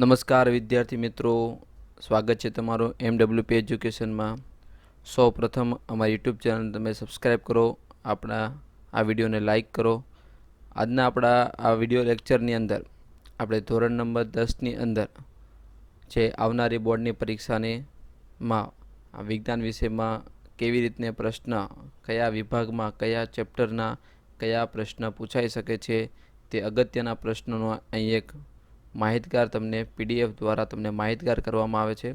નમસ્કાર વિદ્યાર્થી મિત્રો, સ્વાગત છે તમારું MWP એજ્યુકેશનમાં। સૌ પ્રથમ અમારી યુટ્યુબ ચેનલ તમે સબસ્ક્રાઈબ કરો, આપણા આ વિડીયોને લાઈક કરો। આજના આપણા આ વિડીયો લેક્ચરની અંદર આપણે ધોરણ નંબર 10ની અંદર જે આવનારી બોર્ડની પરીક્ષાની આ વિજ્ઞાન વિષયમાં કેવી રીતને પ્રશ્ન, કયા વિભાગમાં કયા ચેપ્ટરના કયા પ્રશ્ન પૂછાઈ શકે છે તે અગત્યના પ્રશ્નોનો અહીં એક માહિતગાર તમને PDF દ્વારા તમને માહિતગાર કરવામાં આવે છે।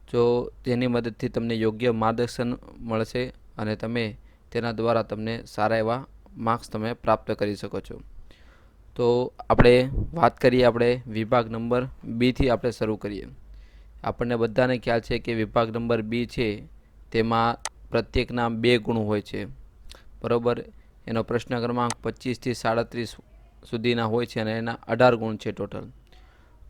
જો તેની મદદથી તમને યોગ્ય માર્ગદર્શન મળશે અને તમે તેના દ્વારા તમને સારા એવા માર્ક્સ તમે પ્રાપ્ત કરી શકો છો। તો આપણે વાત કરીએ, આપણે વિભાગ નંબર B થી આપણે શરૂ કરીએ। આપણને બધાને ખ્યાલ છે કે વિભાગ નંબર B છે તેમાં પ્રત્યેકના 2 ગુણ હોય છે, બરોબર। એનો પ્રશ્ન ક્રમાંક 25 થી 37 સુધીના હોય છે અને એના 18 ગુણ છે ટોટલ।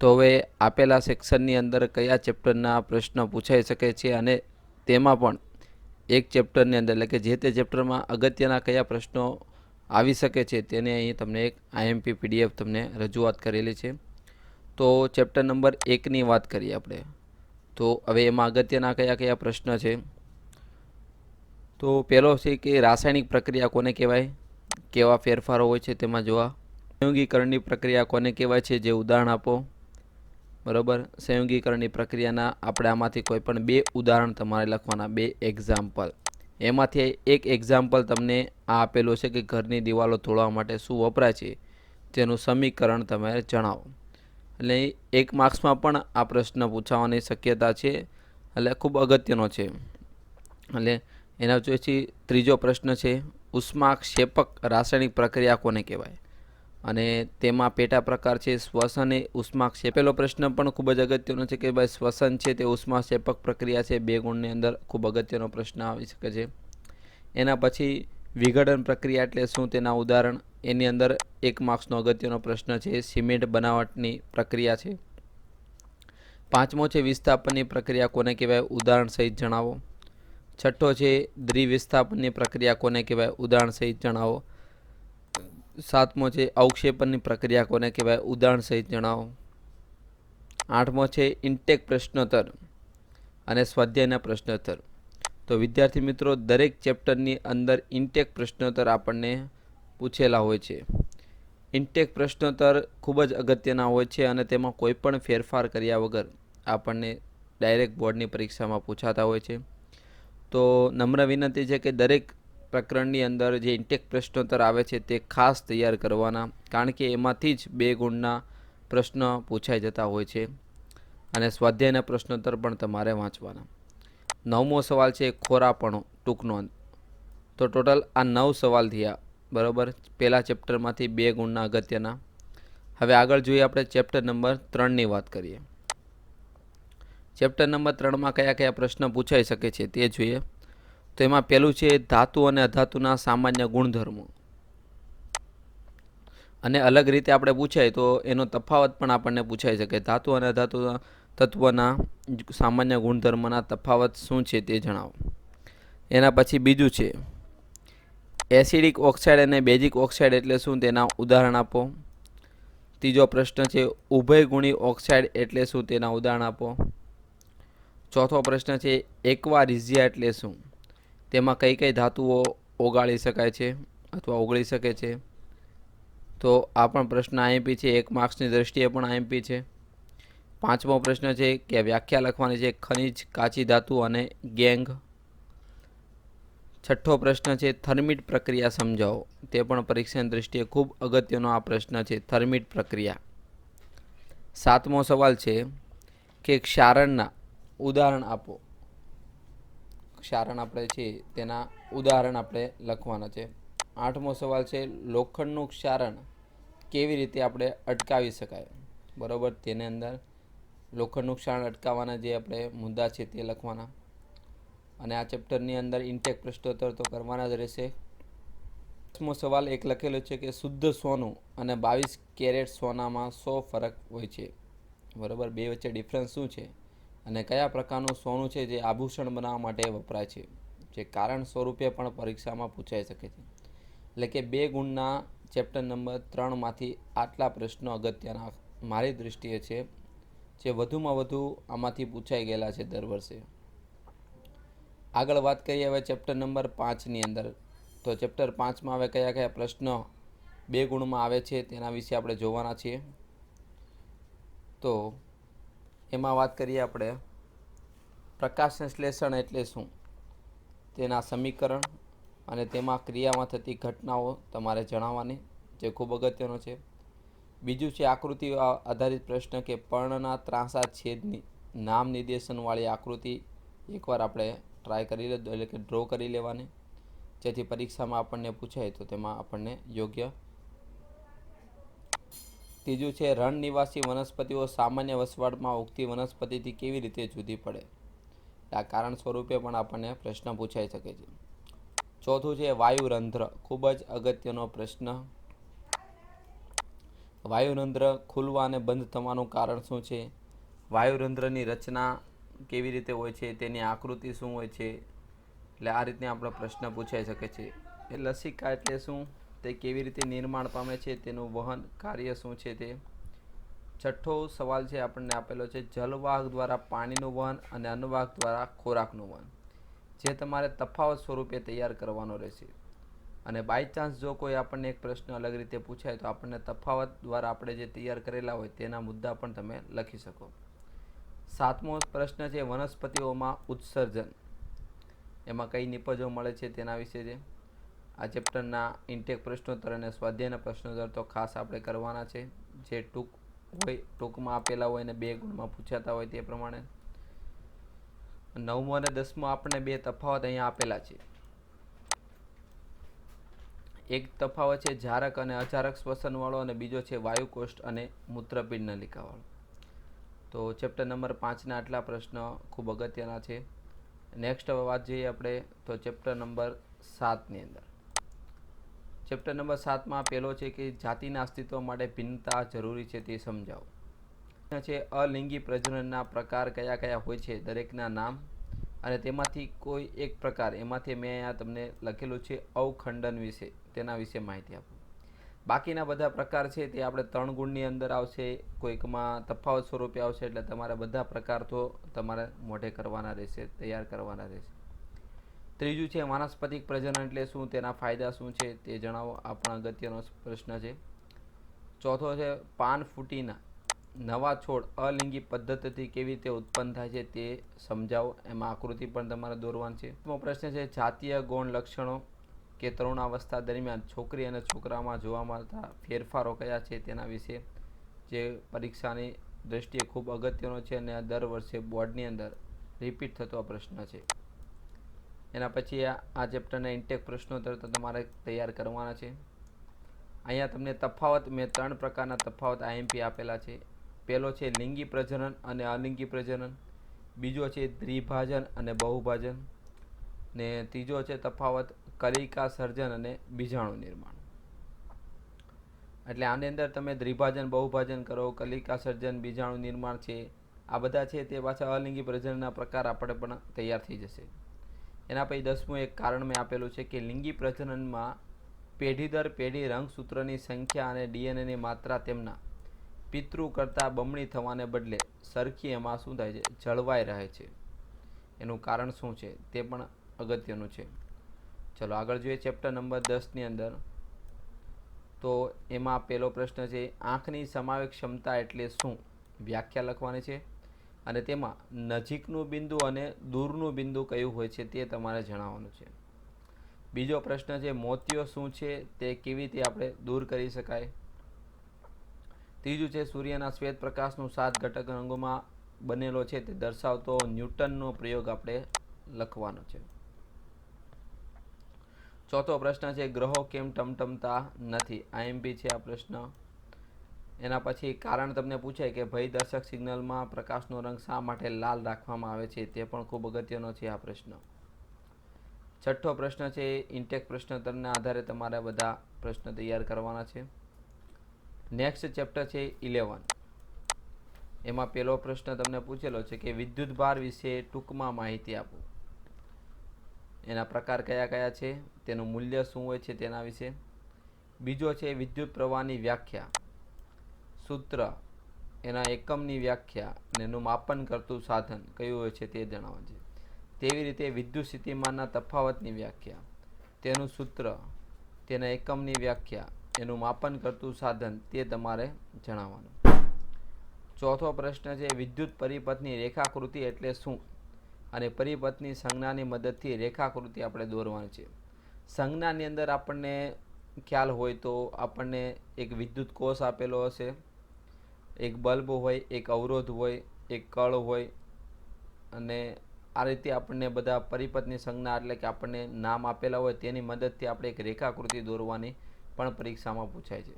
તો હવે આપેલા સેક્શનની અંદર કયા ચેપ્ટરના પ્રશ્ન પૂછાઈ શકે છે અને તેમાં પણ એક ચેપ્ટરની અંદર એટલે કે જે તે ચેપ્ટરમાં અગત્યના કયા પ્રશ્નો આવી શકે છે તેને અહીં તમને એક IMP PDF તમને રજૂઆત કરેલી છે। તો ચેપ્ટર નંબર 1ની વાત કરીએ આપણે, તો હવે એમાં અગત્યના કયા કયા પ્રશ્ન છે। તો પહેલો છે કે રાસાયણિક પ્રક્રિયા કોને કહેવાય, કેવા ફેરફારો હોય છે તેમાં જોવા। સંયોગીકરણની પ્રક્રિયા કોને કહેવાય છે, જે ઉદાહરણ આપો, બરોબર। સંયોગીકરણની પ્રક્રિયાના આપણે આમાંથી કોઈ પણ 2 ઉદાહરણ તમારે લખવાના, 2 એક્ઝામ્પલ। એમાંથી એક એક્ઝામ્પલ તમને આ આપેલું છે કે ઘરની દિવાલો તોડવા માટે શું વપરાય છે તેનું સમીકરણ તમે જણાવો। એટલે 1 માર્ક્સમાં પણ આ પ્રશ્ન પૂછાવાની શક્યતા છે, એટલે ખૂબ અગત્યનો છે। એટલે એના પછી ત્રીજો પ્રશ્ન છે, ઉષ્માક્ષેપક રાસાયણિક પ્રક્રિયા કોને કહેવાય, અને તેમાં પેટા પ્રકાર છે શ્વસન એ ઉષ્માક્ષેપ। પેલો પ્રશ્ન પણ ખૂબ જ અગત્યનો છે કે ભાઈ શ્વસન છે તે ઉષ્માક્ષેપક પ્રક્રિયા છે, 2 ગુણની અંદર ખૂબ અગત્યનો પ્રશ્ન આવી શકે છે। એના પછી વિઘટન પ્રક્રિયા એટલે શું, તેના ઉદાહરણ। એની અંદર 1 માર્ક્સનો અગત્યનો પ્રશ્ન છે, સિમેન્ટ બનાવટની પ્રક્રિયા છે। 5મો છે વિસ્થાપનની પ્રક્રિયા કોને કહેવાય, ઉદાહરણ સહિત જણાવો। 6થો છે દ્વિવિસ્થાપનની પ્રક્રિયા કોને કહેવાય, ઉદાહરણ સહિત જણાવો। 7મો છે અવક્ષેપનની પ્રક્રિયા કોને કહેવાય, ઉદાહરણ સહિત જણાવો। 8મો છે ઇન્ટેક પ્રશ્નોત્તર અને સ્વાધ્યાયના પ્રશ્નોત્તર। તો વિદ્યાર્થી મિત્રો, દરેક ચેપ્ટરની અંદર ઇન્ટેક પ્રશ્નોત્તર આપણને પૂછેલા હોય છે। ઇન્ટેક પ્રશ્નોત્તર ખૂબ જ અગત્યના હોય છે અને તેમાં કોઈ પણ ફેરફાર કર્યા વગર આપણને ડાયરેક્ટ બોર્ડની પરીક્ષામાં પૂછાતા હોય છે। તો નમ્ર વિનંતી છે કે દરેક પ્રકરણની અંદર જે ઇન્ટેક પ્રશ્નોત્તર આવે છે તે ખાસ તૈયાર કરવાના, કારણ કે એમાંથી જ 2 ગુણના પ્રશ્ન પૂછાઈ જતા હોય છે અને સ્વાધ્યાયના પ્રશ્નોત્તર પણ તમારે વાંચવાના। 9મો સવાલ છે ખોરાપણું ટૂંક નોંધ। તો ટોટલ આ 9 સવાલ થયા, બરાબર, પહેલા ચેપ્ટરમાંથી 2 ગુણના અગત્યના। હવે આગળ જોઈએ, આપણે ચેપ્ટર નંબર 3ની વાત કરીએ। ચેપ્ટર નંબર 3માં કયા કયા પ્રશ્ન પૂછાઈ શકે છે તે જોઈએ। તો એમાં પહેલું છે ધાતુ અને અધાતુના સામાન્ય ગુણધર્મો, અને અલગ રીતે આપણે પૂછાય તો એનો તફાવત પણ આપણને પૂછાઈ શકે। ધાતુ અને અધાતુના તત્વના સામાન્ય ગુણધર્મના તફાવત શું છે તે જણાવો। એના પછી બીજું છે એસિડિક ઓક્સાઇડ અને બેઝિક ઓક્સાઇડ એટલે શું, તેના ઉદાહરણ આપો। ત્રીજો પ્રશ્ન છે ઉભયગુણી ઓક્સાઇડ એટલે શું, તેના ઉદાહરણ આપો। ચોથો પ્રશ્ન છે એક્વા રિઝિયા એટલે શું, તેમાં કઈ કઈ ધાતુઓ ઓગાળી શકાય છે અથવા ઓગળી શકે છે। તો આ પણ પ્રશ્ન IMP છે, 1 માર્ક્સની દ્રષ્ટિએ પણ IMP છે। 5મો પ્રશ્ન છે કે વ્યાખ્યા લખવાની છે ખનિજ, કાચી ધાતુ અને ગેંગ। 6થો પ્રશ્ન છે થર્મિટ પ્રક્રિયા સમજાવો, તે પણ પરીક્ષાની દ્રષ્ટિએ ખૂબ અગત્યનો આ પ્રશ્ન છે, થર્મિટ પ્રક્રિયા। 7મો સવાલ છે કે ક્ષારણના ઉદાહરણ આપો। ક્ષારણ આપણે છે તેના ઉદાહરણ આપણે લખવાના છે। 8મો સવાલ છે લોખંડનું ક્ષારણ કેવી રીતે આપણે અટકાવી શકાય, બરોબર, તેની અંદર લોખંડનું ક્ષારણ અટકાવવાના જે આપણે મુદ્દા છે તે લખવાના। અને આ ચેપ્ટરની અંદર ઇન્ટેક પ્રશ્નોત્તર તો કરવાના જ રહેશે। 10મો સવાલ એક લખેલો છે કે શુદ્ધ સોનું અને 22 કેરેટ સોનામાં 100 ફરક હોય છે, બરોબર, 2 વચ્ચે ડિફરન્સ શું છે અને કયા પ્રકારનું સોનું છે જે આભૂષણ બનાવવા માટે વપરાય છે, જે કારણ સ્વરૂપે પણ પરીક્ષામાં પૂછાઈ શકે છે। એટલે કે 2 ગુણના ચેપ્ટર નંબર 3માંથી આટલા પ્રશ્નો અગત્યના મારી દૃષ્ટિએ છે જે વધુમાં વધુ આમાંથી પૂછાઈ ગયેલા છે દર વર્ષે. આગળ વાત કરીએ હવે ચેપ્ટર નંબર 5ની અંદર. તો ચેપ્ટર 5માં હવે કયા કયા પ્રશ્ન 2 ગુણમાં આવે છે તેના વિશે આપણે જોવાના છીએ. તો એમાં વાત કરીએ આપણે પ્રકાશ સંશ્લેષણ એટલે શું, તેના સમીકરણ અને તેમાં ક્રિયામાં થતી ઘટનાઓ તમારે જણાવવાની, જે ખૂબ અગત્યનો છે. બીજું છે આકૃતિ આધારિત પ્રશ્ન કે પર્ણના ત્રાંસા છેદની નામ નિર્દેશનવાળી આકૃતિ એકવાર આપણે ટ્રાય કરી લે એટલે કે ડ્રો કરી લેવાની, જેથી પરીક્ષામાં આપણને પૂછાય તો તેમાં આપણને યોગ્ય. ત્રીજું છે રણ નિવાસી વનસ્પતિઓ સામાન્ય વસવાટમાં ઉગતી વનસ્પતિથી કેવી રીતે જુદી પડે, આ કારણ સ્વરૂપે પણ આપણને પ્રશ્ન પૂછાઈ શકે છે. ચોથું છે વાયુરંધ્ર, ખૂબ જ અગત્યનો પ્રશ્ન. વાયુરંધ્ર ખુલવા અને બંધ થવાનું કારણ શું છે, વાયુરંધ્રની રચના કેવી રીતે હોય છે, તેની આકૃતિ શું હોય છે, એટલે આ રીતના આપણો પ્રશ્ન પૂછાઈ શકે છે. એ લસિકા એટલે શું, તે કેવી રીતે નિર્માણ પામે છે, તેનું વહન કાર્ય શું છે તે. છઠ્ઠો સવાલ છે આપણને આપેલો છે જલવાહક દ્વારા પાણીનું વહન અને અન્નવાહક દ્વારા ખોરાકનું વહન, જે તમારે તફાવત સ્વરૂપે તૈયાર કરવાનો રહેશે. અને બાય ચાન્સ જો કોઈ આપણને એક પ્રશ્ન અલગ રીતે પૂછાય તો આપણને તફાવત દ્વારા આપણે જે તૈયાર કરેલા હોય તેના મુદ્દા પણ તમે લખી શકો. સાતમો પ્રશ્ન છે વનસ્પતિઓમાં ઉત્સર્જન, એમાં કઈ નિપજો મળે છે તેના વિશે છે. આ ચેપ્ટરના ઇન્ટેક પ્રશ્નોત્તર અને સ્વાધ્યાયના પ્રશ્નોત્તર તો ખાસ આપણે કરવાના છે, જે ટૂંકમાં આપેલા હોય અને 2 ગુણમાં પૂછાતા હોય તે પ્રમાણે. 9મો અને 10મો આપણને 2 તફાવત અહીંયા આપેલા છે. એક તફાવત છે જારક અને અજારક શ્વસનવાળો અને બીજો છે વાયુકોષ્ઠ અને મૂત્રપિંડ નલિકાવાળો. તો ચેપ્ટર નંબર 5ના આટલા પ્રશ્ન ખૂબ અગત્યના છે. નેક્સ્ટ હવે વાત જોઈએ આપણે તો ચેપ્ટર નંબર 7ની અંદર. ચેપ્ટર નંબર 7માં પહેલો છે કે જાતિના અસ્તિત્વ માટે ભિન્નતા જરૂરી છે તે સમજાવો. છે અલિંગી પ્રજનનના પ્રકાર કયા કયા હોય છે, દરેકના નામ, અને તેમાંથી કોઈ એક પ્રકાર, એમાંથી મેં અહીંયા તમને લખેલું છે અવખંડન વિશે, તેના વિશે માહિતી આપો. બાકીના બધા પ્રકાર છે તે આપણે 3 ગુણની અંદર આવશે, કોઈકમાં તફાવત સ્વરૂપે આવશે, એટલે તમારે બધા પ્રકાર તો તમારે મોઢે કરવાના રહેશે, તૈયાર કરવાના રહેશે. ત્રીજું છે વાનસ્પતિક પ્રજનન એટલે શું, તેના ફાયદા શું છે તે જણાવો, આ પણ અગત્યનો પ્રશ્ન છે. ચોથો છે પાન ફૂટીના નવા છોડ અલિંગી પદ્ધતિથી કેવી રીતે ઉત્પન્ન થાય છે તે સમજાવો, એમાં આકૃતિ પણ તમારે દોરવાની છે. પ્રશ્ન છે જાતીય ગૌણ લક્ષણો કે તરુણાવસ્થા દરમિયાન છોકરી અને છોકરામાં જોવા મળતા ફેરફારો કયા છે તેના વિશે, જે પરીક્ષાની દ્રષ્ટિએ ખૂબ અગત્યનો છે અને દર વર્ષે બોર્ડની અંદર રિપીટ થતો આ પ્રશ્ન છે. એના પછી આ ચેપ્ટરના ઇન્ટેક પ્રશ્નોત્તર તો તમારે તૈયાર કરવાના છે. અહીંયા તમને તફાવત, મેં 3 પ્રકારના તફાવત આઈએમપી આપેલા છે. પહેલો છે લિંગી પ્રજનન અને અલિંગી પ્રજનન, બીજો છે દ્વિભાજન અને બહુભાજન, ને ત્રીજો છે તફાવત કલિકા સર્જન અને બીજાણુ નિર્માણ. એટલે આની અંદર તમે દ્વિભાજન, બહુભાજન કરો, કલિકા સર્જન, બીજાણુ નિર્માણ છે, આ બધા છે તે પાછા અલિંગી પ્રજનનના પ્રકાર આપણે પણ તૈયાર થઈ જશે. એના પછી 10મું એક કારણ મેં આપેલું છે કે લિંગી પ્રજનનમાં પેઢી દર પેઢી રંગસૂત્રની સંખ્યા અને ડીએનએની માત્રા તેમના પિતૃ કરતાં બમણી થવાને બદલે સરખી એમાં શું થાય છે, જળવાઈ રહે છે. એનું કારણ શું છે તે પણ અગત્યનું છે. ચલો આગળ જોઈએ ચેપ્ટર નંબર 10ની અંદર. તો એમાં પહેલો પ્રશ્ન છે આંખની સમાવેશ ક્ષમતા એટલે શું, વ્યાખ્યા લખવાની છે, અને તેમાં નજીકનું બિંદુ અને દૂરનું બિંદુ કયું હોય છે તે તમારે જણાવવાનું છે. બીજો પ્રશ્ન છે મોતિયો શું છે, તે કેવી રીતે આપણે દૂર કરી શકાય. ત્રીજું છે સૂર્યના શ્વેત પ્રકાશનું 7 ઘટક રંગોમાં બનેલો છે તે દર્શાવતો ન્યૂટનનો પ્રયોગ આપણે લખવાનો છે. ચોથો પ્રશ્ન છે ગ્રહો કેમ ટમટમતા નથી, આઈએમપી છે આ પ્રશ્ન. એના પછી કારણ તમને પૂછે કે ભયદર્શક સિગ્નલમાં પ્રકાશનો રંગ શા માટે લાલ રાખવામાં આવે છે, તે પણ ખૂબ અગત્યનો છે આ પ્રશ્ન. છઠ્ઠો પ્રશ્ન છે ઇન્ટેક પ્રશ્નોત્તરના આધારે તમારે બધા પ્રશ્ન તૈયાર કરવાના છે. નેક્સ્ટ ચેપ્ટર છે 11. એમાં પહેલો પ્રશ્ન તમને પૂછેલો છે કે વિદ્યુત ભાર વિશે ટૂંકમાં માહિતી આપો. એના પ્રકાર કયા કયા છે, તેનું મૂલ્ય શું હોય છે તેના વિશે. બીજો છે વિદ્યુત પ્રવાહની વ્યાખ્યા, સૂત્ર, એના એકમની વ્યાખ્યા અને એનું માપન કરતું સાધન કયું હોય છે તે જણાવવાનું છે. તેવી રીતે વિદ્યુત સ્થિતિમાનના તફાવતની વ્યાખ્યા, તેનું સૂત્ર, તેના એકમની વ્યાખ્યા, એનું માપન કરતું સાધન તે તમારે જણાવવાનું. ચોથો પ્રશ્ન છે વિદ્યુત પરિપથની રેખાકૃતિ એટલે શું? અને પરિપથની સંજ્ઞાની મદદથી રેખાકૃતિ આપણે દોરવાની છે. સંજ્ઞાની અંદર આપણને ખ્યાલ હોય તો આપણને એક વિદ્યુત કોષ આપેલો હશે, એક બલ્બ હોય, એક અવરોધ હોય, એક કળ હોય, અને આ રીતે આપણને બધા પરિપથની સંજ્ઞા એટલે કે આપણને નામ આપેલા હોય તેની મદદથી આપણે એક રેખાકૃતિ દોરવાની પણ પરીક્ષામાં પૂછાય છે.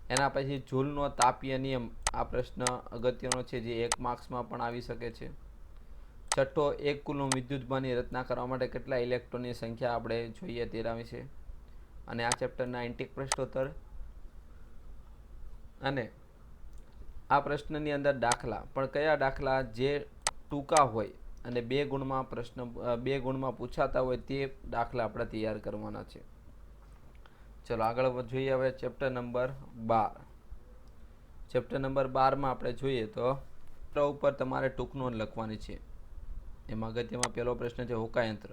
એના પછી જૂલનો તાપીય નિયમ, આ પ્રશ્ન અગત્યનો છે જે 1 માર્ક્સમાં પણ આવી શકે છે. છઠ્ઠો, 1 કુલમ વિદ્યુતભારની રચના કરવા માટે કેટલા ઇલેક્ટ્રોનની સંખ્યા આપણે જોઈએ તેના વિશે, અને આ ચેપ્ટરના ઇન્ટેક પ્રશ્નોત્તર. અને આ પ્રશ્નની અંદર દાખલા પણ કયા દાખલા જે ટૂંકા હોય અને 2 ગુણમાં પૂછાતા હોય તે દાખલા આપણે તૈયાર કરવાના છે. ચલો આગળ જોઈએ હવે ચેપ્ટર નંબર 12. ચેપ્ટર નંબર 12માં આપણે જોઈએ તો ઉપર તમારે ટૂંક નોંધ લખવાની છે. એમાં અગત્યમાં પહેલો પ્રશ્ન છે હોકાયંત્ર.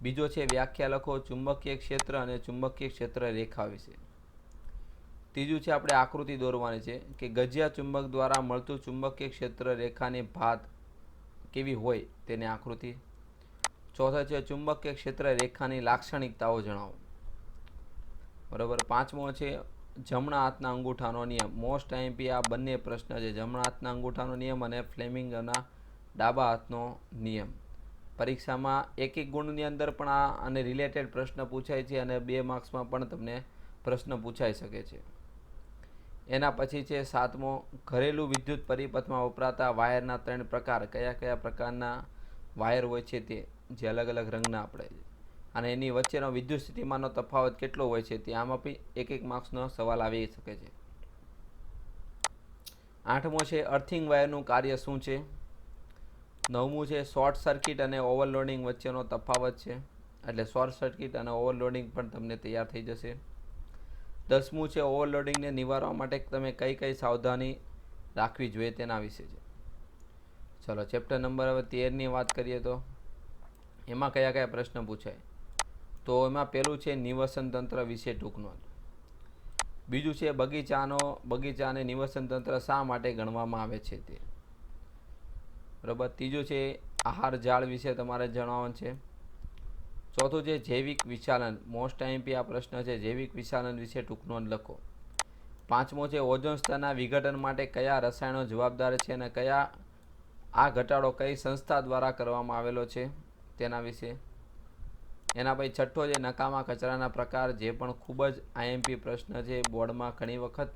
બીજો છે વ્યાખ્યા લખો ચુંબકીય ક્ષેત્ર અને ચુંબકીય ક્ષેત્ર રેખા વિશે. ત્રીજું છે આપણે આકૃતિ દોરવાની છે કે ગજિયા ચુંબક દ્વારા મળતું ચુંબકીય ક્ષેત્ર રેખાની ભાત કેવી હોય તેની આકૃતિ. ચોથો છે ચુંબકીય ક્ષેત્ર રેખાની લાક્ષણિકતાઓ જણાવો. બરાબર. પાંચમો છે જમણા હાથના અંગૂઠાનો નિયમ. મોસ્ટ આઈએમપી આ બંને પ્રશ્ન છે, જમણા હાથના અંગૂઠાનો નિયમ અને ફ્લેમિંગના ડાબા હાથનો નિયમ. પરીક્ષામાં 1 ગુણની અંદર પણ આ અને રિલેટેડ પ્રશ્ન પૂછાય છે અને 2 માર્ક્સમાં પણ તમને પ્રશ્ન પૂછાઈ શકે છે. એના પછી છે 7મો ઘરેલું વિદ્યુત પરિપથમાં વપરાતા વાયરના 3 પ્રકાર. કયા કયા પ્રકારના વાયર હોય છે તે, જે અલગ અલગ રંગના આપણે, અને એની વચ્ચેનો વિદ્યુત સ્થિતિમાનનો તફાવત કેટલો હોય છે તે. આમાં બી 1 માર્ક્સનો સવાલ આવી શકે છે. 8મો છે અર્થિંગ વાયરનું કાર્ય શું છે. 9મું છે શોર્ટ સર્કિટ અને ઓવરલોડિંગ વચ્ચેનો તફાવત છે, એટલે શોર્ટ સર્કિટ અને ઓવરલોડિંગ પણ તમને તૈયાર થઈ જશે. 10મું છે ઓવરલોડિંગને નિવારવા માટે તમે કઈ કઈ સાવધાની રાખવી જોઈએ તેના વિશે છે. ચલો ચેપ્ટર નંબર હવે 13ની વાત કરીએ તો એમાં કયા કયા પ્રશ્ન પૂછાય. તો એમાં પહેલું છે નિવસન તંત્ર વિશે ટૂંક નોંધ. બીજું છે બગીચા અને નિવસન તંત્ર શા માટે ગણવામાં આવે છે તે. બરાબર. ત્રીજું છે આહાર જાળ વિશે તમારે જણાવવાનું છે. ચોથું છે જૈવિક વિશાલન. મોસ્ટ આઈએમપી આ પ્રશ્ન છે, જૈવિક વિશાલન વિશે ટૂંક નોંધ લખો. 5મો છે ઓઝોન સ્તરના વિઘટન માટે કયા રસાયણો જવાબદાર છે અને કયા આ ઘટાડો કઈ સંસ્થા દ્વારા કરવામાં આવેલો છે તેના વિશે. એના પછી 6થો છે નકામા કચરાના પ્રકાર, જે પણ ખૂબ જ આઈએમપી પ્રશ્ન છે, બોર્ડમાં ઘણી વખત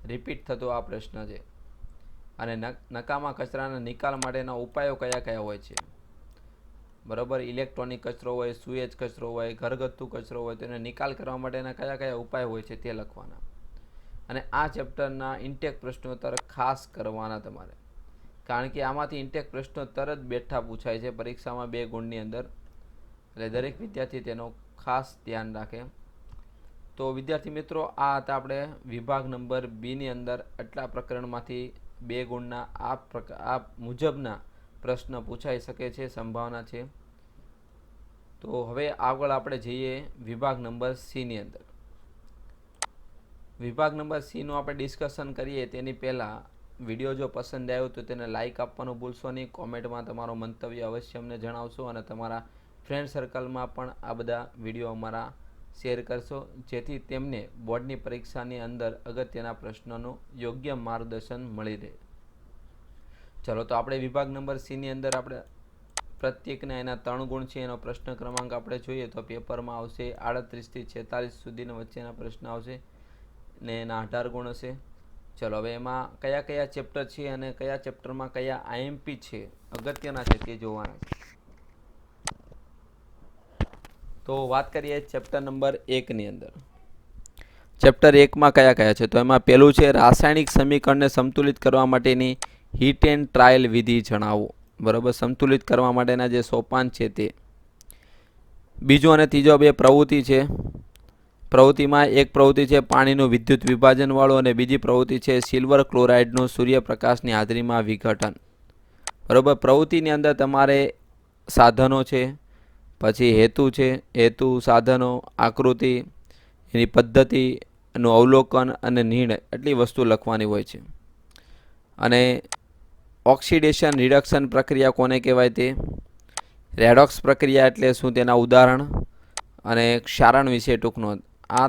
રિપીટ થતો આ પ્રશ્ન છે. અને નકામા કચરાના નિકાલ માટેના ઉપાયો કયા કયા હોય છે. બરાબર. ઇલેક્ટ્રોનિક કચરો હોય, સુએજ કચરો હોય, ઘરગથ્થુ કચરો હોય, તેનો નિકાલ કરવા માટેના કયા કયા ઉપાય હોય છે તે લખવાના. અને આ ચેપ્ટરના ઇન્ટેક પ્રશ્નોત્તર ખાસ કરવાના તમારે, કારણ કે આમાંથી ઇન્ટેક પ્રશ્નોત્તર જ બેઠા પૂછાય છે પરીક્ષામાં 2 ગુણની અંદર, એટલે દરેક વિદ્યાર્થી તેનો ખાસ ધ્યાન રાખે. તો વિદ્યાર્થી મિત્રો, આ હતા આપણે વિભાગ નંબર 2ની અંદર આટલા પ્રકરણમાંથી 2 ગુણના આ મુજબના પ્રશ્ન પૂછાઈ શકે છે, સંભાવના છે. તો હવે આગળ આપણે જઈએ વિભાગ નંબર Cની અંદર. વિભાગ નંબર Cનું આપણે ડિસ્કશન કરીએ તેની પહેલાં વિડીયો જો પસંદ આવ્યો તો તેને લાઇક આપવાનું ભૂલશો નહીં. કોમેન્ટમાં તમારો મંતવ્ય અવશ્ય અમને જણાવશો અને તમારા ફ્રેન્ડ સર્કલમાં પણ આ બધા વિડીયો અમારા શેર કરશો, જેથી તેમને બોર્ડની પરીક્ષાની અંદર અગત્યના પ્રશ્નોનું યોગ્ય માર્ગદર્શન મળી રહે. ચલો તો આપણે વિભાગ નંબર Cની અંદર આપણે પ્રત્યેકના એના 3 ગુણ છે. એનો પ્રશ્ન ક્રમાંક આપણે જોઈએ તો પેપરમાં આવશે 38 થી 46 સુધીના વચ્ચેના પ્રશ્ન આવશે ને એના 18 ગુણ હશે. ચલો હવે એમાં કયા કયા ચેપ્ટર છે અને કયા ચેપ્ટરમાં કયા આઈએમપી છે અગત્યના છે તે જોવાના છે. તો વાત કરીએ ચેપ્ટર નંબર 1ની અંદર. ચેપ્ટર 1માં કયા કયા છે તો એમાં પહેલું છે રાસાયણિક સમીકરણને સંતુલિત કરવા માટેની હીટ એન્ડ ટ્રાયલ વિધિ જણાવો. બરાબર. સંતુલિત કરવા માટેના જે સોપાન છે તે. બીજો અને ત્રીજો 2 પ્રવૃત્તિ છે. પ્રવૃત્તિમાં એક પ્રવૃત્તિ છે પાણીનું વિદ્યુત વિભાજનવાળું અને બીજી પ્રવૃત્તિ છે સિલ્વર ક્લોરાઇડનું સૂર્યપ્રકાશની હાજરીમાં વિઘટન. બરાબર. પ્રવૃત્તિની અંદર તમારે સાધનો છે, પછી હેતુ છે, હેતુ, સાધનો, આકૃતિ, એની પદ્ધતિ, એનું અવલોકન અને નિર્ણય એટલી વસ્તુ લખવાની હોય છે. અને ઓક્સિડેશન રિડક્શન પ્રક્રિયા કોને કહેવાય તે, રેડોક્સ પ્રક્રિયા એટલે શું તેના ઉદાહરણ અને ક્ષારણ વિશે ટૂંકનો આ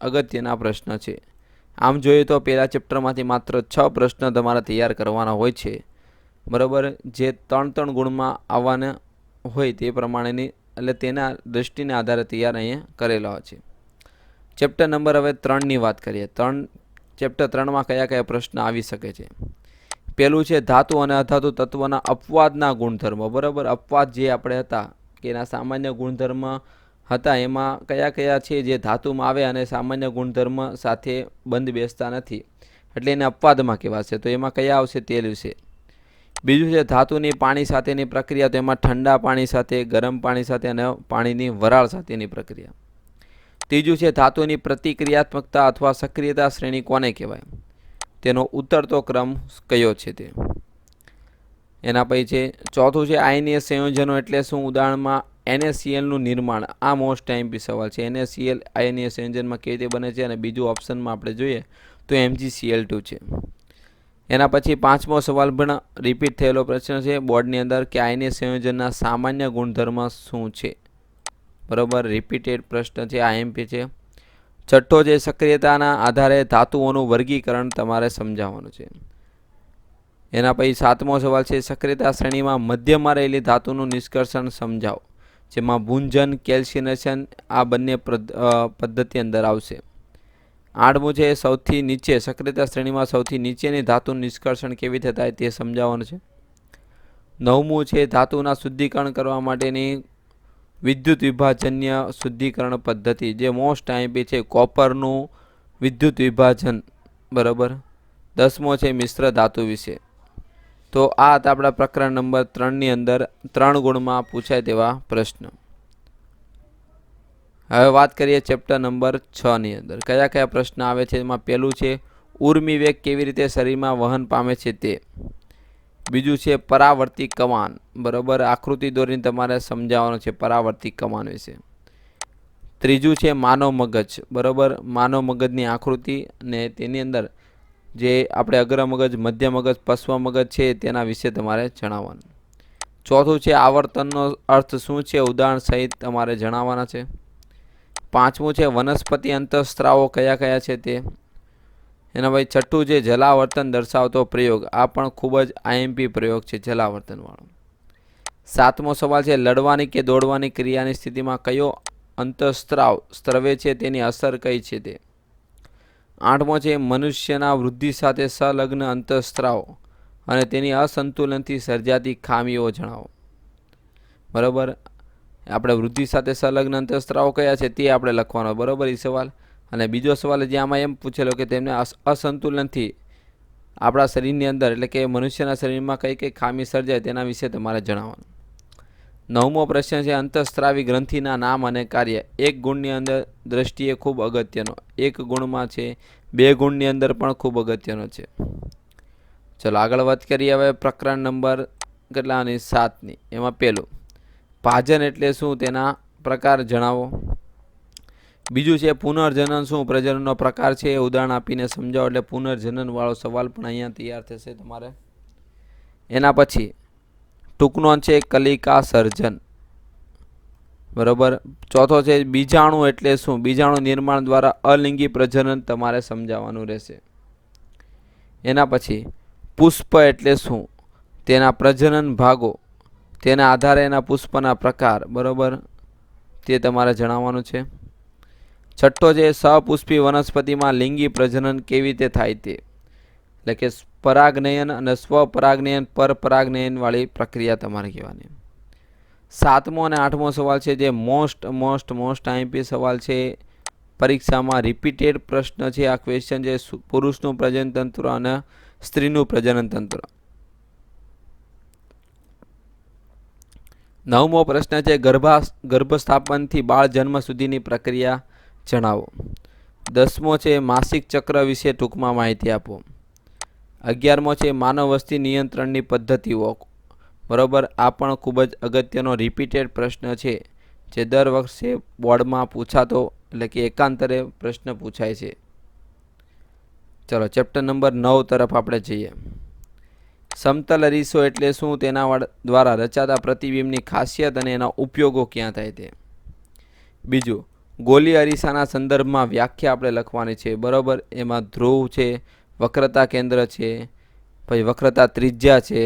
અગત્યના પ્રશ્ન છે. આમ જોઈએ તો પહેલા ચેપ્ટરમાંથી માત્ર 6 પ્રશ્ન તમારે તૈયાર કરવાના હોય છે. બરાબર. જે 3 ગુણમાં આવવાના હોય તે પ્રમાણેની એટલે તેના દૃષ્ટિને આધારે તૈયાર અહીંયા કરેલા હોય છે. ચેપ્ટર નંબર હવે 3ની વાત કરીએ. ચેપ્ટર 3માં કયા કયા પ્રશ્ન આવી શકે છે. પહેલું છે ધાતુ અને અધાતુ તત્વના અપવાદના ગુણધર્મો. બરાબર. અપવાદ જે આપણે હતા કે એના સામાન્ય ગુણધર્મ હતા એમાં કયા કયા છે જે ધાતુમાં આવે અને સામાન્ય ગુણધર્મ સાથે બંધ બેસતા નથી એટલે એને અપવાદમાં કહેવાશે. તો એમાં કયા આવશે તે વિશે. બીજું છે ધાતુની પાણી સાથેની પ્રક્રિયા. તો એમાં ઠંડા પાણી સાથે, ગરમ પાણી સાથે અને પાણીની વરાળ સાથેની પ્રક્રિયા. ત્રીજું છે ધાતુની પ્રતિક્રિયાત્મકતા અથવા સક્રિયતા શ્રેણી કોને કહેવાય, તેનો ઉતરતો ક્રમ કયો છે તે. એના પછી છે ચોથું છે આયનીય સંયોજનો એટલે શું. ઉદાહરણમાં NaClનું નિર્માણ. આ મોસ્ટ ટાઈમ સવાલ છે. NaCl આયનીય સંયોજનમાં કેવી રીતે બને છે અને બીજું ઓપ્શનમાં આપણે જોઈએ તો MgCl2 છે. એના પછી 5મો સવાલ પણ રિપીટ થયેલો પ્રશ્ન છે બોર્ડની અંદર કે આયનીય સંયોજનના સામાન્ય ગુણધર્મ શું છે. બરાબર. રિપીટેડ પ્રશ્ન છે, IMP છે. છઠ્ઠો છે સક્રિયતાના આધારે ધાતુઓનું વર્ગીકરણ તમારે સમજાવવાનું છે. એના પછી 7મો સવાલ છે સક્રિયતા શ્રેણીમાં મધ્યમાં રહેલી ધાતુનું નિષ્કર્ષણ સમજાવો. જેમાં ભૂંજન, કેલ્સિનેશન આ બંને પદ્ધતિ અંદર આવશે. 8મું છે સૌથી નીચે સક્રિયતા શ્રેણીમાં સૌથી નીચેની ધાતુનું નિષ્કર્ષણ કેવી રીતે થાય તે સમજાવવાનું છે. 9મું છે ધાતુના શુદ્ધિકરણ કરવા માટેની વિદ્યુત વિભાજન્ય શુદ્ધિકરણ પદ્ધતિ. જે મોસ્ટ IMP છે કોપરનું વિદ્યુત વિભાજન. બરાબર. 10મો છે મિશ્ર ધાતુ વિશે. તો આ હતા આપણા પ્રકરણ નંબર 3ની અંદર 3 ગુણમાં પૂછાય તેવા પ્રશ્ન. હવે વાત કરીએ ચેપ્ટર નંબર 6ની અંદર કયા કયા પ્રશ્ન આવે છે. એમાં પહેલું છે ઉર્મી વેગ કેવી રીતે શરીરમાં વહન પામે છે તે. બીજું છે પરાવર્તી કમાન. બરાબર. આકૃતિ દોરીને તમારે સમજાવવાનું છે પરાવર્તી કમાન વિશે. ત્રીજું છે માનવ મગજ. બરાબર. માનવ મગજની આકૃતિ અને તેની અંદર જે આપણે અગ્ર મગજ, મધ્ય મગજ, પશ્વ મગજ છે તેના વિશે તમારે જણાવવાનું. ચોથું છે આવર્તનનો અર્થ શું છે, ઉદાહરણ સહિત તમારે જણાવવાના છે. 5મું છે વનસ્પતિ અંતઃસ્ત્રાવો કયા કયા છે તે. એના પછી 6ઠું છે જલાવર્તન દર્શાવતો પ્રયોગ. આ પણ ખૂબ જ IMP પ્રયોગ છે જલાવર્તનવાળો. 7મો સવાલ છે લડવાની કે દોડવાની ક્રિયાની સ્થિતિમાં કયો અંતઃસ્ત્રાવ સ્ત્રવે છે તેની અસર કઈ છે તે. 8મો છે મનુષ્યના વૃદ્ધિ સાથે સંલગ્ન અંતઃસ્ત્રાવ અને તેની અસંતુલનથી સર્જાતી ખામીઓ જણાવો. બરાબર. આપણે વૃદ્ધિ સાથે સંલગ્ન અંતઃસ્ત્રાવો કયા છે તે આપણે લખવાનો. બરાબર. એ સવાલ. અને બીજો સવાલ જે આમાં એમ પૂછેલો કે તેમને અસંતુલનથી આપણા શરીરની અંદર એટલે કે મનુષ્યના શરીરમાં કઈ કઈ ખામી સર્જાય તેના વિશે તમારે જણાવવાનું. 9મો પ્રશ્ન છે અંતઃસ્ત્રાવી ગ્રંથિના નામ અને કાર્ય. એક ગુણની અંદર દ્રષ્ટિએ ખૂબ અગત્યનો, એક ગુણમાં છે, 2 ગુણની અંદર પણ ખૂબ અગત્યનો છે. ચલો આગળ વાત કરીએ હવે પ્રકરણ નંબર કેટલાની 7ની. એમાં પહેલું ભાજન એટલે શું, તેના પ્રકાર જણાવો. બીજું છે પુનર્જનન શું, પ્રજનનનો પ્રકાર છે એ ઉદાહરણ આપીને સમજાવો. એટલે પુનર્જનન વાળો સવાલ પણ અહીંયા તૈયાર થશે તમારે. એના પછી ટૂંકનો છે કલિકા સર્જન. બરાબર. ચોથો છે બીજાણુ એટલે શું, બીજાણુ નિર્માણ દ્વારા અલિંગી પ્રજનન તમારે સમજાવવાનું રહેશે. એના પછી પુષ્પ એટલે શું, તેના પ્રજનન ભાગો, તેના આધારે એના પુષ્પના પ્રકાર. બરાબર. તે તમારે જણાવવાનું છે. 6ઠ્ઠો છે સપુષ્પી વનસ્પતિમાં લિંગી પ્રજનન કેવી રીતે થાય તે. એટલે કે પરાગનયન અને સ્વપરાગનયન પરપરાગનયન વાળી પ્રક્રિયા તમારે કહેવાની. 7મો અને 8મો સવાલ છે જે મોસ્ટ IMP સવાલ છે. પરીક્ષામાં રિપીટેડ પ્રશ્ન છે. આ ક્વેશ્ચન છે પુરુષનું પ્રજનન તંત્ર અને સ્ત્રીનું પ્રજનન તંત્ર. 9મો પ્રશ્ન છે ગર્ભસ્થાપનથી બાળ જન્મ સુધીની પ્રક્રિયા જણાવો. 10મો છે માસિક ચક્ર વિશે ટૂંકમાં માહિતી આપો. 11મો છે માનવ વસ્તી નિયંત્રણની પદ્ધતિઓ. બરાબર, આ પણ ખૂબ જ અગત્યનો રિપીટેડ પ્રશ્ન છે જે દર વર્ષે બોર્ડમાં પૂછાતો એટલે કે એકાંતરે પ્રશ્ન પૂછાય છે. ચલો ચેપ્ટર નંબર 9 તરફ આપણે જઈએ. સમતલ અરીસો એટલે શું, તેના દ્વારા રચાતા પ્રતિબિંબની ખાસિયત અને એના ઉપયોગો ક્યાં થાય તે. બીજું, ગોલી અરીસાના સંદર્ભમાં વ્યાખ્યા આપણે લખવાની છે. બરાબર, એમાં ધ્રુવ છે, વક્રતા કેન્દ્ર છે, પછી વક્રતા ત્રિજ્યા છે,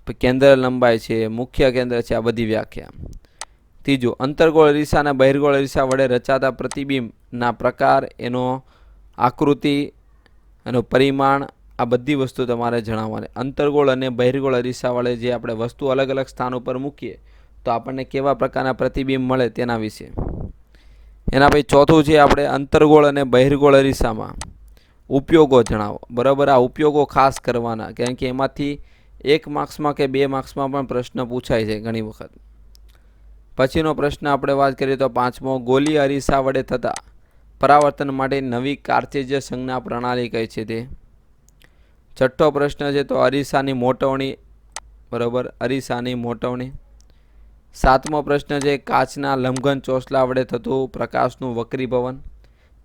પછી કેન્દ્ર લંબાઈ છે, મુખ્ય કેન્દ્ર છે, આ બધી વ્યાખ્યા. ત્રીજું, અંતર્ગોળ અરીસા અને બહિર્ગોળ અરીસા વડે રચાતા પ્રતિબિંબના પ્રકાર, એનો આકૃતિ, એનું પરિમાણ, આ બધી વસ્તુ તમારે જણાવવાની. અંતર્ગોળ અને બહિર્ગોળ અરીસા વડે જે આપણે વસ્તુ અલગ અલગ સ્થાન ઉપર મૂકીએ તો આપણને કેવા પ્રકારના પ્રતિબિંબ મળે તેના વિશે. એના પછી ચોથું છે આપણે અંતર્ગોળ અને બહિર્ગોળ અરીસામાં ઉપયોગો જણાવો. બરાબર, આ ઉપયોગો ખાસ કરવાના, કારણ કે એમાંથી 1 માર્ક્સમાં કે 2 માર્ક્સમાં પણ પ્રશ્ન પૂછાય છે ઘણી વખત. પછીનો પ્રશ્ન આપણે વાત કરીએ તો 5મો, ગોલી અરીસા વડે થતા પરાવર્તન માટે નવી કાર્તેજ સંજ્ઞા પ્રણાલી કઈ છે તે. 6થો પ્રશ્ન છે તો અરીસાની મોટવણી. બરાબર, અરીસાની મોટવણી. 7મો પ્રશ્ન છે કાચના લંબઘન ચોસલા વડે થતું પ્રકાશનું વક્રીભવન,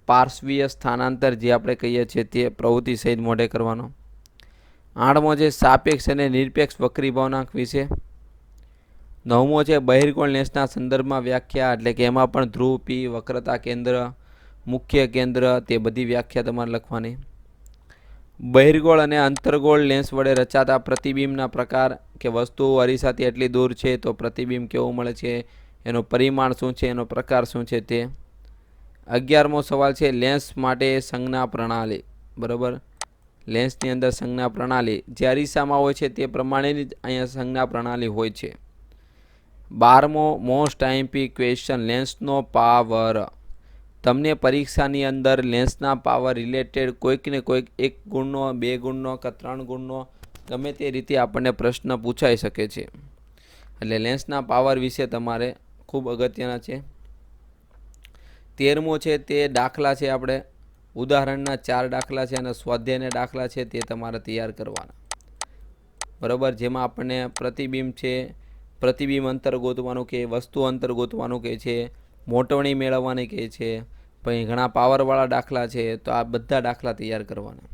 પાર્શ્વીય સ્થાનાંતર જે આપણે કહીએ છીએ તે પ્રવૃત્તિ સહિત મોઢે કરવાનો. 8મો છે સાપેક્ષ અને નિરપેક્ષ વક્રીભવનાંક વિશે. 9મો છે બહિર્ગોળ લેન્સના સંદર્ભમાં વ્યાખ્યા, એટલે કે એમાં પણ ધ્રુવ, પી, વક્રતા કેન્દ્ર, મુખ્ય કેન્દ્ર, તે બધી વ્યાખ્યા તમારે લખવાની. બહિર્ગોળ અને અંતર્ગોળ લેન્સ વડે રચાતા પ્રતિબિંબના પ્રકાર, કે વસ્તુ અરીસાથી એટલી દૂર છે તો પ્રતિબિંબ કેવું મળે છે, એનું પરિમાણ શું છે, એનો પ્રકાર શું છે તે. 11મો સવાલ છે લેન્સ માટે સંજ્ઞા પ્રણાલી. બરાબર, લેન્સની અંદર સંજ્ઞા પ્રણાલી જે અરીસામાં હોય છે તે પ્રમાણેની જ અહીંયા સંજ્ઞા પ્રણાલી હોય છે. 12મો મોસ્ટ આઈએમપી ક્વેશ્ચન, લેન્સનો પાવર. તમને પરીક્ષાની અંદર લેન્સના પાવર રિલેટેડ કોઈક ને કોઈક 1 ગુણનો, 2 ગુણનો કે 3 ગુણનો ગમે તે રીતે આપણને પ્રશ્ન પૂછાઈ શકે છે. એટલે લેન્સના પાવર વિશે તમારે ખૂબ અગત્યના છે. 13મો છે તે દાખલા છે, આપણે ઉદાહરણના 4 દાખલા છે અને સ્વાધ્યાયના દાખલા છે તે તમારે તૈયાર કરવાના. બરાબર, જેમાં આપણને પ્રતિબિંબ છે, પ્રતિબિંબ અંતર ગોતવાનું કે વસ્તુ અંતર ગોતવાનું કહે છે, મોટવણી મેળવવાની કહે છે, પછી ઘણા પાવરવાળા દાખલા છે, તો આ બધા દાખલા તૈયાર કરવાના.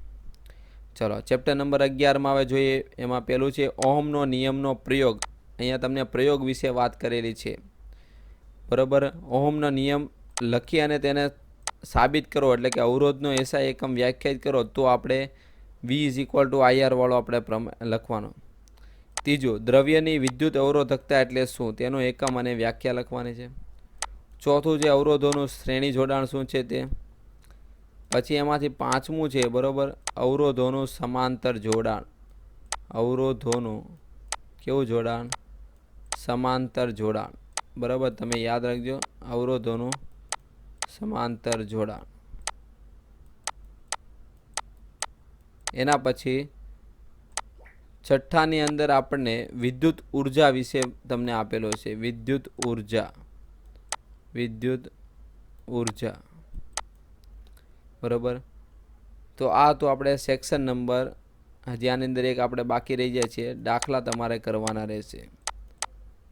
ચલો ચેપ્ટર નંબર 11માં હવે જોઈએ. એમાં પહેલું છે ઓહમનો નિયમનો પ્રયોગ. અહીંયા તમને પ્રયોગ વિશે વાત કરેલી છે. બરાબર, ઓહમનો નિયમ લખી અને તેને સાબિત કરો, એટલે કે અવરોધનો એસઆઈ એકમ વ્યાખ્યાયિત કરો તો આપણે V = IR વાળો આપણે લખવાનો. ત્રીજું, દ્રવ્યની વિદ્યુત અવરોધકતા એટલે શું, તેનો એકમ અને વ્યાખ્યા લખવાની છે. ચોથું છે અવરોધોનું શ્રેણી જોડાણ શું છે તે. પછી એમાંથી 5મું છે, બરાબર, અવરોધોનું સમાંતર જોડાણ. અવરોધોનું કેવું જોડાણ, સમાંતર જોડાણ. બરાબર, તમે યાદ રાખજો, અવરોધોનું સમાંતર જોડાણ. એના પછી 6થાની અંદર આપણને વિદ્યુત ઉર્જા વિશે તમને આપેલો છે. વિદ્યુત ઉર્જા, વિદ્યુત ઉર્જા. બરાબર, તો આ તો આપણે સેક્શન નંબર, હજી આની અંદર એક આપણે બાકી રહી જાય છે, દાખલા તમારે કરવાના રહેશે.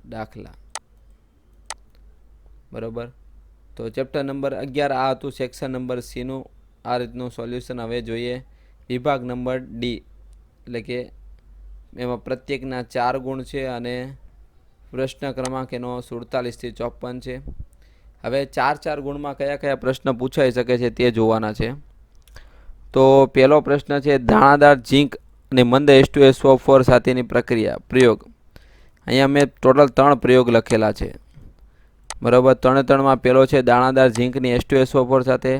દાખલા. બરાબર, તો ચેપ્ટર નંબર 11 આ હતું સેક્શન નંબર સીનું આ રીતનું સોલ્યુશન. હવે જોઈએ વિભાગ નંબર ડી, એટલે કે એમાં પ્રત્યેકના 4 ગુણ છે અને પ્રશ્ન ક્રમાંક એનો 47 થી 54 છે. હવે 4 ગુણમાં કયા કયા પ્રશ્ન પૂછાઈ શકે છે તે જોવાના છે. તો પહેલો પ્રશ્ન છે દાણાદાર ઝીંક અને મંદ H2SO4 સાથેની પ્રક્રિયા. પ્રયોગ. અહીંયા મેં ટોટલ 3 પ્રયોગ લખેલા છે. બરાબર, 3માં પહેલો છે દાણાદાર ઝીંકની H2SO4 સાથે.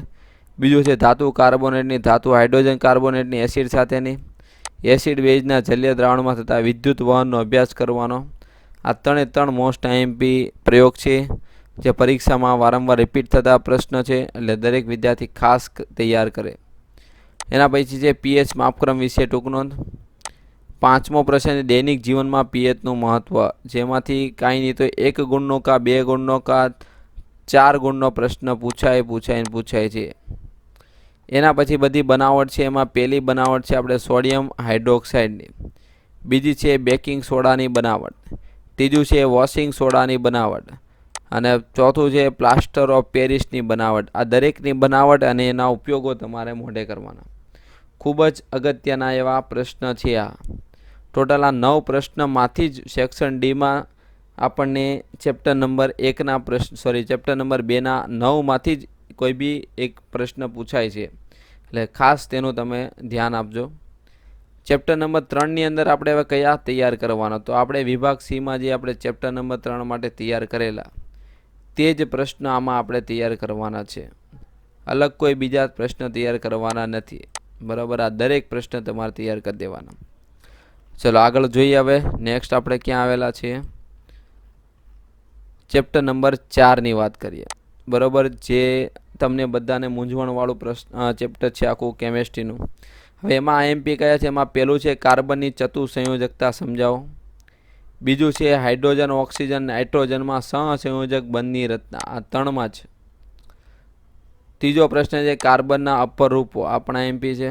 બીજું છે ધાતુ કાર્બોનેટની ધાતુ હાઇડ્રોજન કાર્બોનેટની એસિડ સાથેની. એસિડ બેઝના જલીય દ્રાવણમાં થતા વિદ્યુત વહનનો અભ્યાસ કરવાનો. આ 3 મોસ્ટ આઈએમપી પ્રયોગ છે જે પરીક્ષામાં વારંવાર રિપીટ થતા પ્રશ્ન છે, એટલે દરેક વિદ્યાર્થી ખાસ તૈયાર કરે. એના પછી છે પીએચ માપક્રમ વિશે ટૂંક નોંધ. 5મો પ્રશ્ન છે દૈનિક જીવનમાં પીએચનું મહત્વ, જેમાંથી કાંઈ નહીં તો 1 ગુણનો કા 2 ગુણનો કા 4 ગુણનો પ્રશ્ન પૂછાય છે. એના પછી બધી બનાવટ છે. એમાં પહેલી બનાવટ છે આપણે સોડિયમ હાઇડ્રોક્સાઇડની, બીજી છે બેકિંગ સોડાની બનાવટ, ત્રીજું છે વોશિંગ સોડાની બનાવટ અને ચોથું છે પ્લાસ્ટર ઓફ પેરિસની બનાવટ. આ દરેકની બનાવટ અને એના ઉપયોગો તમારે મોઢે કરવાના. ખૂબ જ અગત્યના એવા પ્રશ્ન છે આ. ટોટલ આ 9 પ્રશ્નમાંથી જ સેક્શન ડીમાં આપણને ચેપ્ટર નંબર 2ના 9માંથી જ કોઈ બી એક પ્રશ્ન પૂછાય છે. એટલે ખાસ તેનું તમે ધ્યાન આપજો. ચેપ્ટર નંબર 3ની અંદર આપણે હવે કયા તૈયાર કરવાના? તો આપણે વિભાગ સીમાં જે આપણે ચેપ્ટર નંબર 3 માટે તૈયાર કરેલા તે જ પ્રશ્ન આમાં આપણે તૈયાર કરવાના છે. અલગ કોઈ બીજા પ્રશ્ન તૈયાર કરવાના નથી. બરાબર, આ દરેક પ્રશ્ન તમારે તૈયાર કરી દેવાના. ચલો આગળ જોઈએ. હવે નેક્સ્ટ આપણે ક્યાં આવેલા છીએ? ચેપ્ટર નંબર 4ની વાત કરીએ. બરાબર, જે તમને બધાને મૂંઝવણવાળું ચેપ્ટર છે આખું કેમેસ્ટ્રીનું. હવે એમાં આઈએમપી કયા છે? એમાં પહેલું છે કાર્બનની ચતુસંયોજકતા સમજાવો. બીજું છે હાઇડ્રોજન, ઓક્સિજન, નાઇટ્રોજનમાં સહસંયોજક બંધની રચના. આ 3માં છે. ત્રીજો પ્રશ્ન છે કાર્બનના અપર રૂપો. આપણા આઈએમપી છે.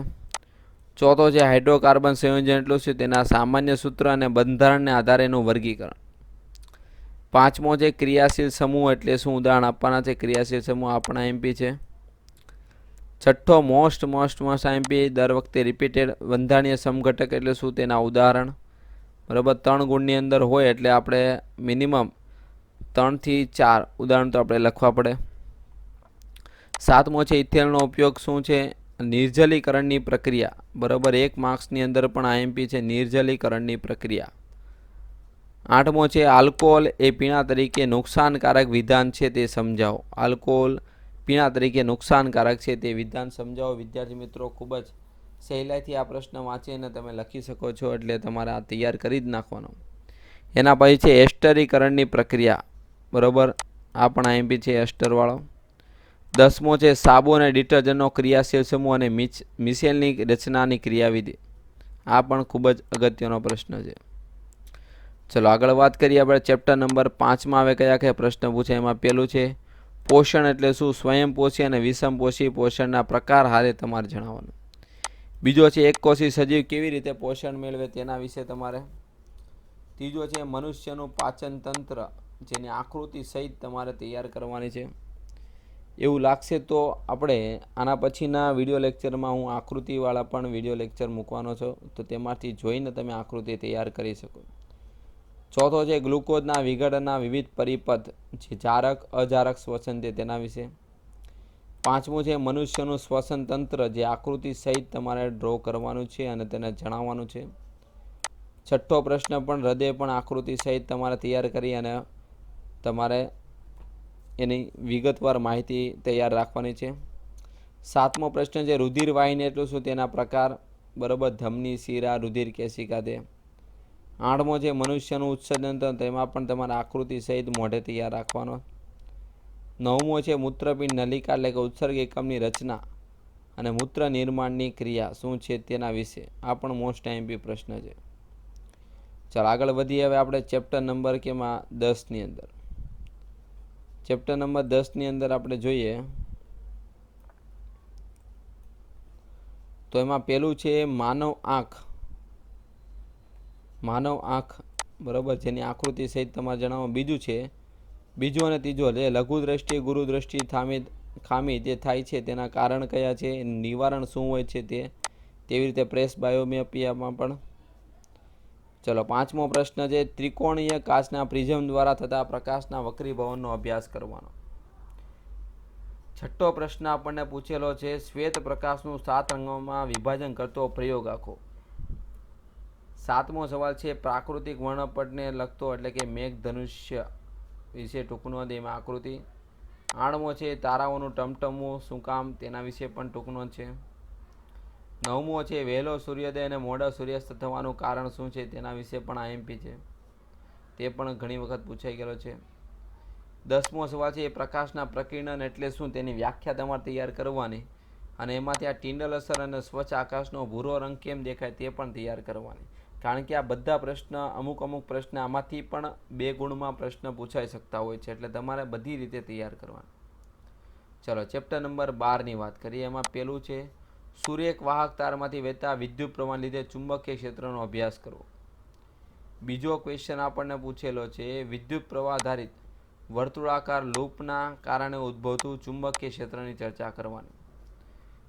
ચોથો છે હાઇડ્રોકાર્બન સંયોજન એટલું છે, તેના સામાન્ય સૂત્ર અને બંધારણને આધારે એનું વર્ગીકરણ. પાંચમો છે ક્રિયાશીલ સમૂહ એટલે શું? ઉદાહરણ આપવાના છે. ક્રિયાશીલ સમૂહ આપણા એમપી છે. છઠ્ઠો મોસ્ટ આઈએમપી દર વખતે રિપીટેડ. બંધારણીય સમઘટક એટલે શું? તેના ઉદાહરણ. બરાબર, 3 ગુણની અંદર હોય એટલે આપણે મિનિમમ 3 થી 4 ઉદાહરણ તો આપણે લખવા પડે. સાતમો છે ઇથેનોલનો ઉપયોગ શું છે? નિર્જલીકરણની પ્રક્રિયા. બરાબર, 1 માર્ક્સની અંદર પણ આઈએમપી છે નિર્જલીકરણની પ્રક્રિયા. આઠમો છે આલ્કોહોલ એ પીણા તરીકે નુકસાનકારક વિધાન છે તે સમજાવો. આલ્કોહોલ પીણા તરીકે નુકસાનકારક છે તે વિધાન સમજાવો. વિદ્યાર્થી મિત્રો, ખૂબ જ સહેલાઈથી આ પ્રશ્ન વાંચીને તમે લખી શકો છો, એટલે તમારે આ તૈયાર કરી જ નાખવાનો. એના પછી છે એસ્ટરીકરણની પ્રક્રિયા. બરાબર, આ પણ આઈએમપી છે એસ્ટરવાળો. 10મો છે સાબુ અને ડિટર્જન્ટનો ક્રિયાશીલ સમૂહ અને મિશેલની રચનાની ક્રિયાવિધિ. આ પણ ખૂબ જ અગત્યનો પ્રશ્ન છે. ચલો આગળ વાત કરીએ આપણે. ચેપ્ટર નંબર 5માં હવે કયા પ્રશ્ન પૂછે? એમાં પહેલું છે પોષણ એટલે શું? સ્વયંપોષી અને વિષમપોષી પોષણના પ્રકાર હારે તમારે જણાવવાનું. બીજો છે એકકોષી સજીવ કેવી રીતે પોષણ મેળવે તેના વિશે તમારે. ત્રીજો છે મનુષ્યનું પાચન તંત્ર, જેની આકૃતિ સહિત તમારે તૈયાર કરવાની છે. એવું લાગશે તો આપણે આના પછીના વિડીયો લેક્ચરમાં હું આકૃતિવાળા પણ વિડીયો લેક્ચર મૂકવાનો છું, તો તેમાંથી જોઈને તમે આકૃતિ તૈયાર કરી શકો. ચોથો છે ગ્લુકોઝના વિઘટનના વિવિધ પરિપથ, જે જારક અજારક શ્વસન છે તેના વિશે. પાંચમું છે મનુષ્યનું શ્વસન તંત્ર, જે આકૃતિ સહિત તમારે ડ્રો કરવાનું છે અને તેને જણાવવાનું છે. છઠ્ઠો પ્રશ્ન પણ હૃદય પણ આકૃતિ સહિત તમારે તૈયાર કરી અને તમારે એની વિગતવાર માહિતી તૈયાર રાખવાની છે. સાતમો પ્રશ્ન છે રુધિર વાહિની એટલું શું? તેના પ્રકાર. બરાબર, ધમની, શિરા, રુધિર કેશિકા તે. આઠમો છે મનુષ્યનું ઉત્સર્જન તંત્ર, તેમાં પણ તમારે આકૃતિ સહિત મોઢે તૈયાર રાખવાનો. નવમો છે મૂત્રપિંડ નલિકા એટલે કે ઉત્સર્ગ એકમની રચના અને મૂત્ર નિર્માણની ક્રિયા શું છે તેના વિશે. આ પણ મોસ્ટ આઈએમપી પ્રશ્ન છે. ચાલો આગળ વધીએ. હવે આપણે ચેપ્ટર નંબર 10ની અંદર. ચેપ્ટર નંબર 10ની અંદર આપણે જોઈએ તો એમાં પહેલું છે માનવ આંખ. બરાબર, જેની આકૃતિ સહિત તમારે જણાવો. બીજું અને ત્રીજો જે લઘુ દ્રષ્ટિ ગુરુ દ્રષ્ટિ ખામી જે થાય છે તેના કારણ કયા છે, નિવારણ શું હોય છે તેવી રીતે પ્રેસ બાયોમિયોપિયામાં પણ. ચલો પાંચમો પ્રશ્ન છે ત્રિકોણીય કાચના પ્રિઝમ દ્વારા થતા પ્રકાશના વક્રીભવનનો અભ્યાસ કરવાનો. છઠ્ઠો પ્રશ્ન આપણને પૂછેલો છે શ્વેત પ્રકાશનું 7 અંગોમાં વિભાજન કરતો પ્રયોગ આખો. સાતમો સવાલ છે પ્રાકૃતિક વર્ણપટને લગતો એટલે કે મેઘધનુષ્ય વિશે ટૂંક નોંધ, એમાં આકૃતિ. આઠમો છે તારાઓનું ટમટમવું શું કામ, તેના વિશે પણ ટૂંક નોંધ છે. નવમો છે વહેલો સૂર્યોદય અને મોડા સૂર્યાસ્ત થવાનું કારણ શું છે, તેના વિશે પણ આઈએમપી છે, તે પણ ઘણી વખત પૂછાઈ ગયેલો છે. 10મો સવાલ છે પ્રકાશના પ્રકિરણન એટલે શું, તેની વ્યાખ્યા તમારે તૈયાર કરવાની અને એમાંથી આ ટિંડલ અસર અને સ્વચ્છ આકાશનો ભૂરો રંગ કેમ દેખાય તે પણ તૈયાર કરવાની. કારણ કે આ બધા પ્રશ્ન અમુક પ્રશ્ન આમાંથી પણ 2 ગુણમાં પ્રશ્ન પૂછાઈ શકતા હોય છે, એટલે તમારે બધી રીતે તૈયાર કરવાના. ચલો ચેપ્ટર નંબર 12ની વાત કરીએ. એમાં પહેલું છે સૂર્ય એક વાહક તારમાંથી વહેતા વિદ્યુત પ્રવાહને લીધે ચુંબકીય ક્ષેત્રનો અભ્યાસ કરવો. બીજો ક્વેશ્ચન આપણને પૂછેલો છે વિદ્યુત પ્રવાહ આધારિત વર્તુળાકાર લૂપના કારણે ઉદ્ભવતું ચુંબકીય ક્ષેત્રની ચર્ચા કરવાની.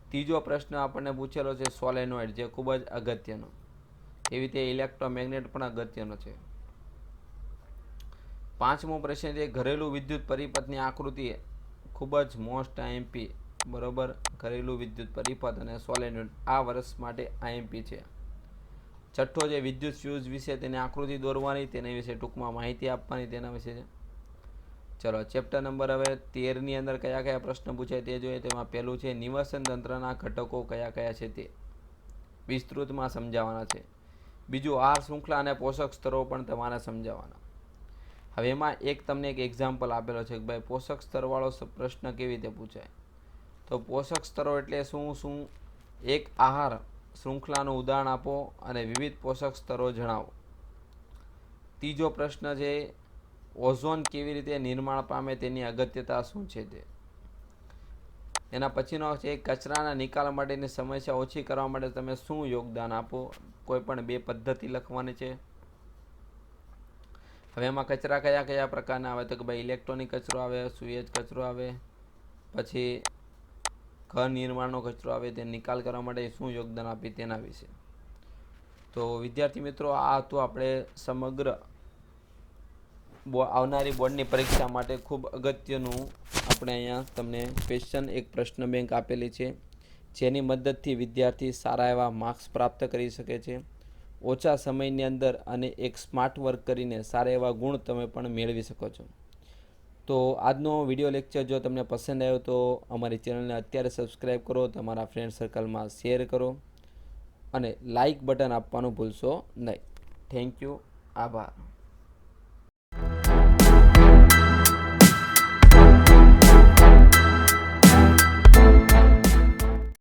ત્રીજો પ્રશ્ન આપણને પૂછેલો છે સોલેનોઇડ, જે ખૂબ જ અગત્યનો. એવી રીતે ઇલેક્ટ્રોમેગ્નેટ પણ અગત્યનો છે. પાંચમો પ્રશ્ન છે ઘરેલું વિદ્યુત પરિપથની આકૃતિ, ખૂબ જ મોસ્ટ આઈએમપી. બરોબર, ઘરેલું વિદ્યુત પરિપથ અને સોલેનોઇડ આ વર્ષ માટે આઈએમપી છે. છઠ્ઠો છે વિદ્યુત ફ્યુઝ વિશે તેની આકૃતિ દોરવાની, તેના વિશે ટૂંકમાં માહિતી આપવાની, તેના વિશે છે. ચલો ચેપ્ટર નંબર હવે 13ની અંદર કયા કયા પ્રશ્ન પૂછાય તે જોઈએ. તેમાં પહેલું છે નિવસન તંત્રના ઘટકો કયા કયા છે તે વિસ્તૃતમાં સમજાવવાના છે. બીજું આહાર શૃંખલા અને પોષક સ્તરો પણ તમારે સમજાવવાના. હવે એમાં તમને એક એક્ઝામ્પલ આપેલો છે કે ભાઈ પોષક સ્તરવાળો પ્રશ્ન કેવી રીતે પૂછાય. તો પોષક સ્તરો એટલે શું? એક આહાર શૃંખલાનું ઉદાહરણ આપો અને વિવિધ પોષક સ્તરો જણાવો. ત્રીજો પ્રશ્ન છે ઓઝોન કેવી રીતે નિર્માણ પામે તેની અગત્યતા શું છે તે. એના પછીનો છે કચરાના નિકાલ માટેની સમસ્યા ઓછી કરવા માટે તમે શું યોગદાન આપો. કોઈ પણ 2 પદ્ધતિ લખવાની છે. હવે એમાં કચરા કયા કયા પ્રકારના આવે તો કે ભાઈ ઇલેક્ટ્રોનિક કચરો આવે, સુએજ કચરો આવે, પછી ઘર નિર્માણનો કચરો આવે. તે નિકાલ કરવા માટે શું યોગદાન આપી તેના વિશે. તો વિદ્યાર્થી મિત્રો, આ હતું આપણે સમગ્ર આવનારી બોર્ડની પરીક્ષા માટે ખૂબ અગત્યનું આપણે અહીંયા તમને ક્વેશ્ચન એક પ્રશ્ન બેંક આપેલી છે, જેની મદદથી વિદ્યાર્થી સારા એવા માર્ક્સ પ્રાપ્ત કરી શકે છે ઓછા સમયની અંદર, અને એક સ્માર્ટ વર્ક કરીને સારા એવા ગુણ તમે પણ મેળવી શકો છો. તો આજનો વિડીયો લેક્ચર જો તમને પસંદ આવ્યો તો અમારી ચેનલને અત્યારે સબસ્ક્રાઈબ કરો, તમારા ફ્રેન્ડ સર્કલમાં શેર કરો અને લાઇક બટન આપવાનું ભૂલશો નહીં. Thank you. આભાર.